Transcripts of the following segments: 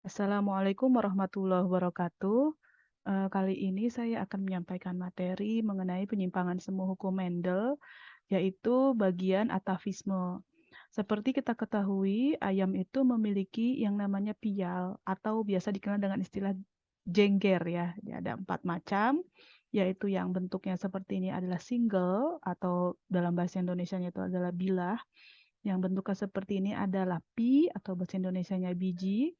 Assalamualaikum warahmatullahi wabarakatuh. Kali ini saya akan menyampaikan materi mengenai penyimpangan semu hukum Mendel, yaitu bagian atavisme. Seperti kita ketahui, ayam itu memiliki yang namanya pial atau biasa dikenal dengan istilah jengger ya. Ada 4 macam, yaitu yang bentuknya seperti ini adalah single atau dalam bahasa Indonesianya itu adalah bilah. Yang bentuknya seperti ini adalah pi atau bahasa Indonesianya biji.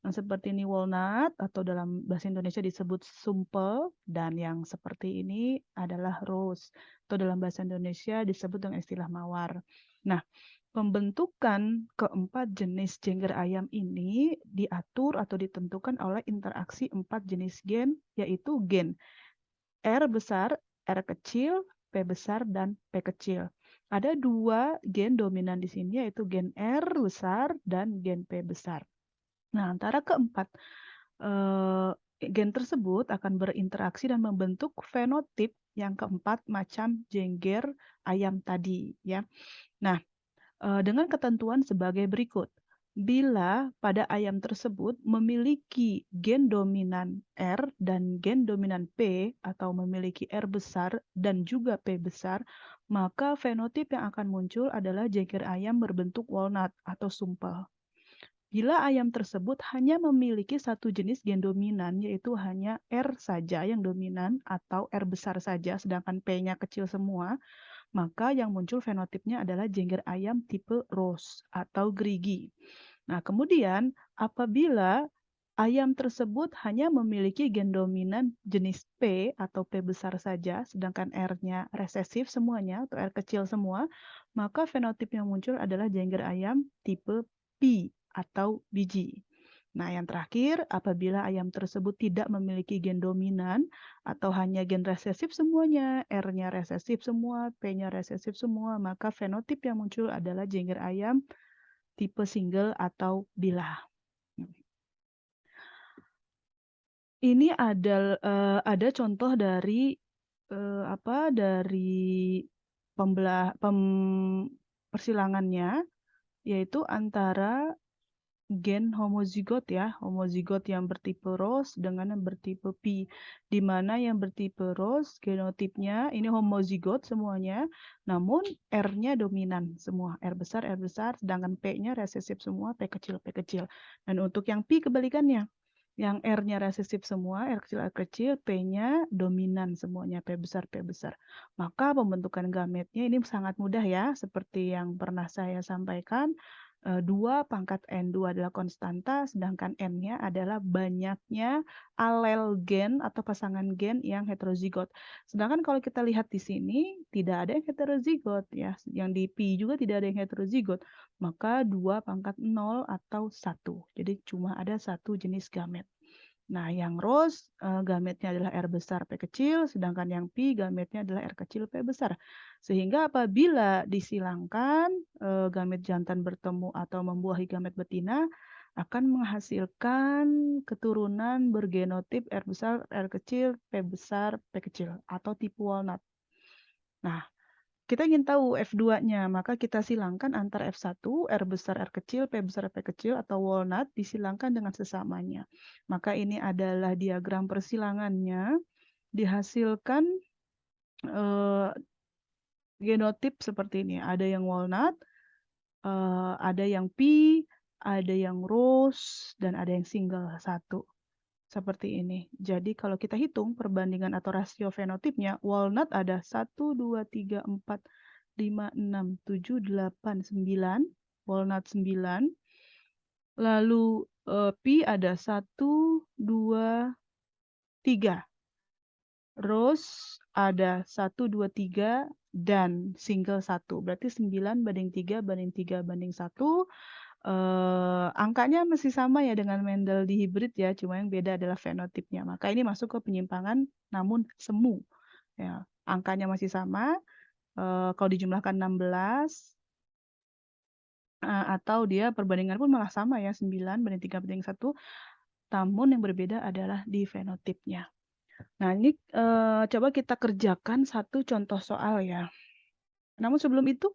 Yang seperti ini walnut atau dalam bahasa Indonesia disebut sumpel, dan yang seperti ini adalah rose atau dalam bahasa Indonesia disebut dengan istilah mawar. Nah, pembentukan keempat jenis jengger ayam ini diatur atau ditentukan oleh interaksi 4 jenis gen, yaitu gen R besar, R kecil, P besar, dan P kecil. Ada 2 gen dominan di sini, yaitu gen R besar dan gen P besar. Nah, antara keempat eh, gen tersebut akan berinteraksi dan membentuk fenotip yang keempat macam jengger ayam tadi, ya. Nah, dengan ketentuan sebagai berikut. Bila pada ayam tersebut memiliki gen dominan R dan gen dominan P atau memiliki R besar dan juga P besar, maka fenotip yang akan muncul adalah jengger ayam berbentuk walnut atau sumpel. Bila ayam tersebut hanya memiliki satu jenis gen dominan, yaitu hanya R saja yang dominan atau R besar saja, sedangkan P-nya kecil semua, maka yang muncul fenotipnya adalah jengger ayam tipe rose atau gerigi. Nah, kemudian apabila ayam tersebut hanya memiliki gen dominan jenis P atau P besar saja, sedangkan R-nya resesif semuanya atau R kecil semua, maka fenotip yang muncul adalah jengger ayam tipe P atau biji. Nah, yang terakhir, apabila ayam tersebut tidak memiliki gen dominan atau hanya gen resesif semuanya, R-nya resesif semua, P-nya resesif semua, maka fenotip yang muncul adalah jengger ayam tipe single atau bilah. Ini ada contoh dari dari persilangannya, yaitu antara gen homozigot ya, homozigot yang bertipe rose dengan yang bertipe pi, di mana yang bertipe rose genotipnya ini homozigot semuanya, namun R-nya dominan semua, R besar, sedangkan P-nya resesif semua, P kecil. Dan untuk yang pi kebalikannya, yang R-nya resesif semua, R kecil, P-nya dominan semuanya, P besar. Maka pembentukan gametnya ini sangat mudah ya, seperti yang pernah saya sampaikan. 2 pangkat N2 adalah konstanta, sedangkan N-nya adalah banyaknya alel gen atau pasangan gen yang heterozigot. Sedangkan kalau kita lihat di sini, tidak ada yang heterozigot ya. Yang di pi juga tidak ada yang heterozigot. Maka 2 pangkat 0 atau 1. Jadi cuma ada satu jenis gamet. Nah, yang rose gametnya adalah R besar P kecil, sedangkan yang pi gametnya adalah R kecil P besar. Sehingga apabila disilangkan gamet jantan bertemu atau membuahi gamet betina akan menghasilkan keturunan bergenotip R besar, R kecil, P besar, P kecil atau tipe walnut. Nah, kita ingin tahu F2-nya, maka kita silangkan antara F1, R besar, R kecil, P besar, P kecil, atau walnut disilangkan dengan sesamanya. Maka ini adalah diagram persilangannya, dihasilkan genotip seperti ini. Ada yang walnut, ada yang pi, ada yang rose, dan ada yang single satu. Seperti ini. Jadi kalau kita hitung perbandingan atau rasio fenotipnya, walnut ada 1, 2, 3, 4, 5, 6, 7, 8, 9. Walnut 9. Lalu pi ada 1, 2, 3. Rose ada 1, 2, 3 dan single 1. Berarti 9 banding 3 banding 3 banding 1. Angkanya masih sama ya dengan Mendel di hibrid ya, cuma yang beda adalah fenotipnya. Maka ini masuk ke penyimpangan namun semu. Ya, angkanya masih sama. Kalau dijumlahkan 16 atau dia perbandingan pun malah sama ya, 9 banding 3 banding 1. Namun yang berbeda adalah di fenotipnya. Nah, ini coba kita kerjakan satu contoh soal ya. Namun sebelum itu,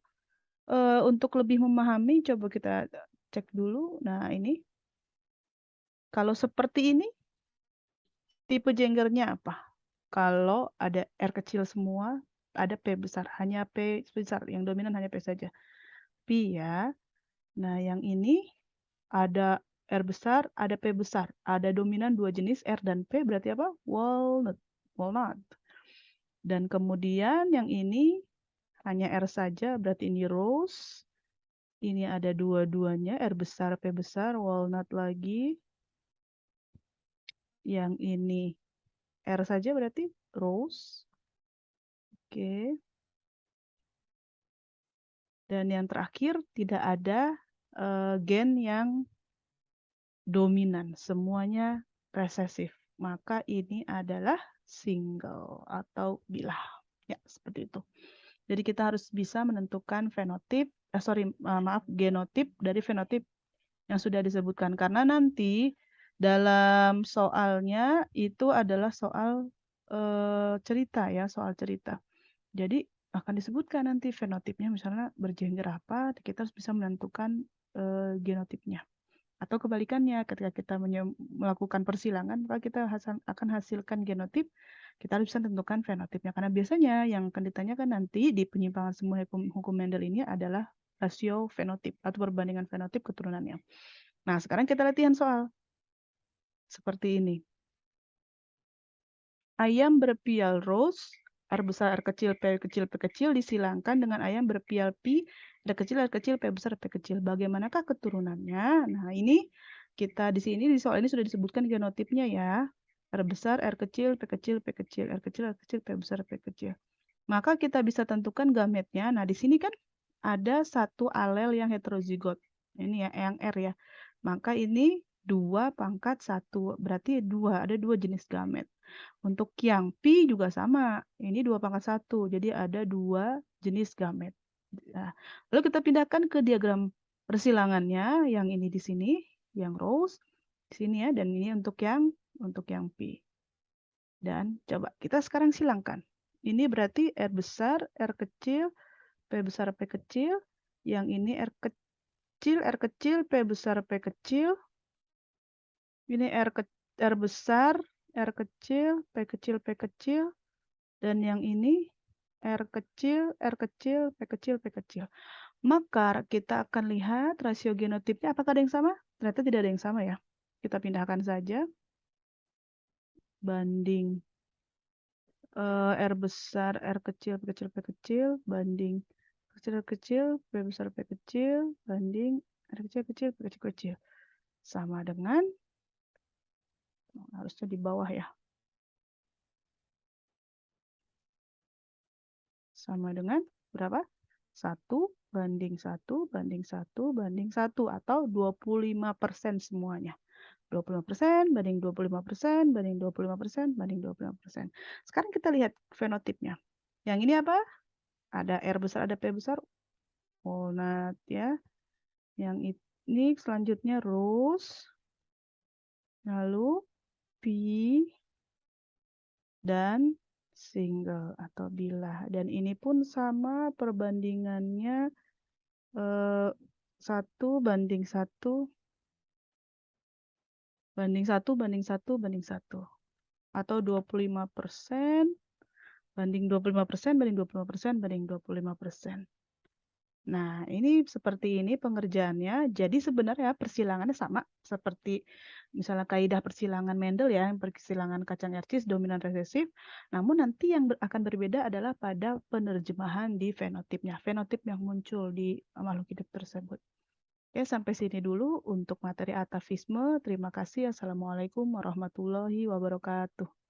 untuk lebih memahami, coba kita cek dulu. Nah, ini Kalau seperti ini, tipe jenggernya apa? Kalau ada R kecil semua, ada P besar, hanya P besar, yang dominan hanya P saja. Pi ya. Nah, yang ini ada R besar, ada P besar. Ada dominan dua jenis R dan P, berarti apa? Walnut. Walnut. Dan kemudian yang ini hanya R saja, berarti ini rose. Ini ada dua-duanya, R besar, P besar, walnut lagi. Yang ini R saja berarti rose. Oke. Dan yang terakhir tidak ada gen yang dominan, semuanya resesif. Maka ini adalah single atau bilah. Ya, seperti itu. Jadi kita harus bisa menentukan genotip dari fenotip yang sudah disebutkan. Karena nanti dalam soalnya itu adalah soal cerita ya, soal cerita. Jadi akan disebutkan nanti fenotipnya misalnya berjengger apa, kita harus bisa menentukan genotipnya. Atau kebalikannya, ketika kita melakukan persilangan, maka kita akan hasilkan genotip, kita harus bisa tentukan fenotipnya. Karena biasanya yang akan ditanyakan nanti di penyimpangan semua hukum Mendel ini adalah rasio fenotip atau perbandingan fenotip keturunannya. Nah, sekarang kita latihan soal. Seperti ini. Ayam berpial rose, R besar, R kecil, P kecil, P kecil disilangkan dengan ayam berpial pi, R kecil, P besar, P kecil. Bagaimanakah keturunannya? Nah, ini kita di sini di soal ini sudah disebutkan genotipnya ya. R besar, R kecil, P kecil, P kecil, R kecil, P besar, P kecil. Maka kita bisa tentukan gametnya. Nah, di sini kan ada satu alel yang heterozigot. Ini ya, yang R ya. Maka ini 2/1. Berarti ada dua jenis gamet. Untuk yang pi juga sama. Ini 2/1. Jadi ada dua jenis gamet. Nah, lalu kita pindahkan ke diagram persilangannya. Yang ini di sini, yang rose di sini ya, dan ini untuk yang pi. Dan coba kita sekarang silangkan. Ini berarti R besar, R kecil, P besar, P kecil. Yang ini R kecil, P besar, P kecil. Ini R besar, R kecil, P kecil, P kecil. Dan yang ini R kecil, P kecil, P kecil. Maka kita akan lihat rasio genotipnya apakah ada yang sama? Ternyata tidak ada yang sama ya. Kita pindahkan saja. Banding R besar, R kecil, P kecil, P kecil. Banding kecil, kecil, P besar, P kecil. Banding R kecil, kecil, P kecil, kecil. Sama dengan, harusnya di bawah ya. Sama dengan berapa? 1/1 atau 25% semuanya. 25% banding 25% banding 25% banding 25%. Sekarang kita lihat fenotipnya. Yang ini apa? Ada R besar, ada P besar. Walnut ya. Yang ini selanjutnya rose. Lalu P dan single atau bilah. Dan ini pun sama perbandingannya 1/1 banding 1 banding 1 banding 1. Atau 25% banding 25% banding 25% banding 25%. Nah, ini seperti ini pengerjaannya. Jadi sebenarnya persilangannya sama seperti misalnya kaidah persilangan Mendel ya, persilangan kacang ercis dominan resesif. Namun nanti yang akan berbeda adalah pada penerjemahan di fenotipnya, fenotip yang muncul di makhluk hidup tersebut. Oke, sampai sini dulu untuk materi atavisme. Terima kasih. Assalamualaikum warahmatullahi wabarakatuh.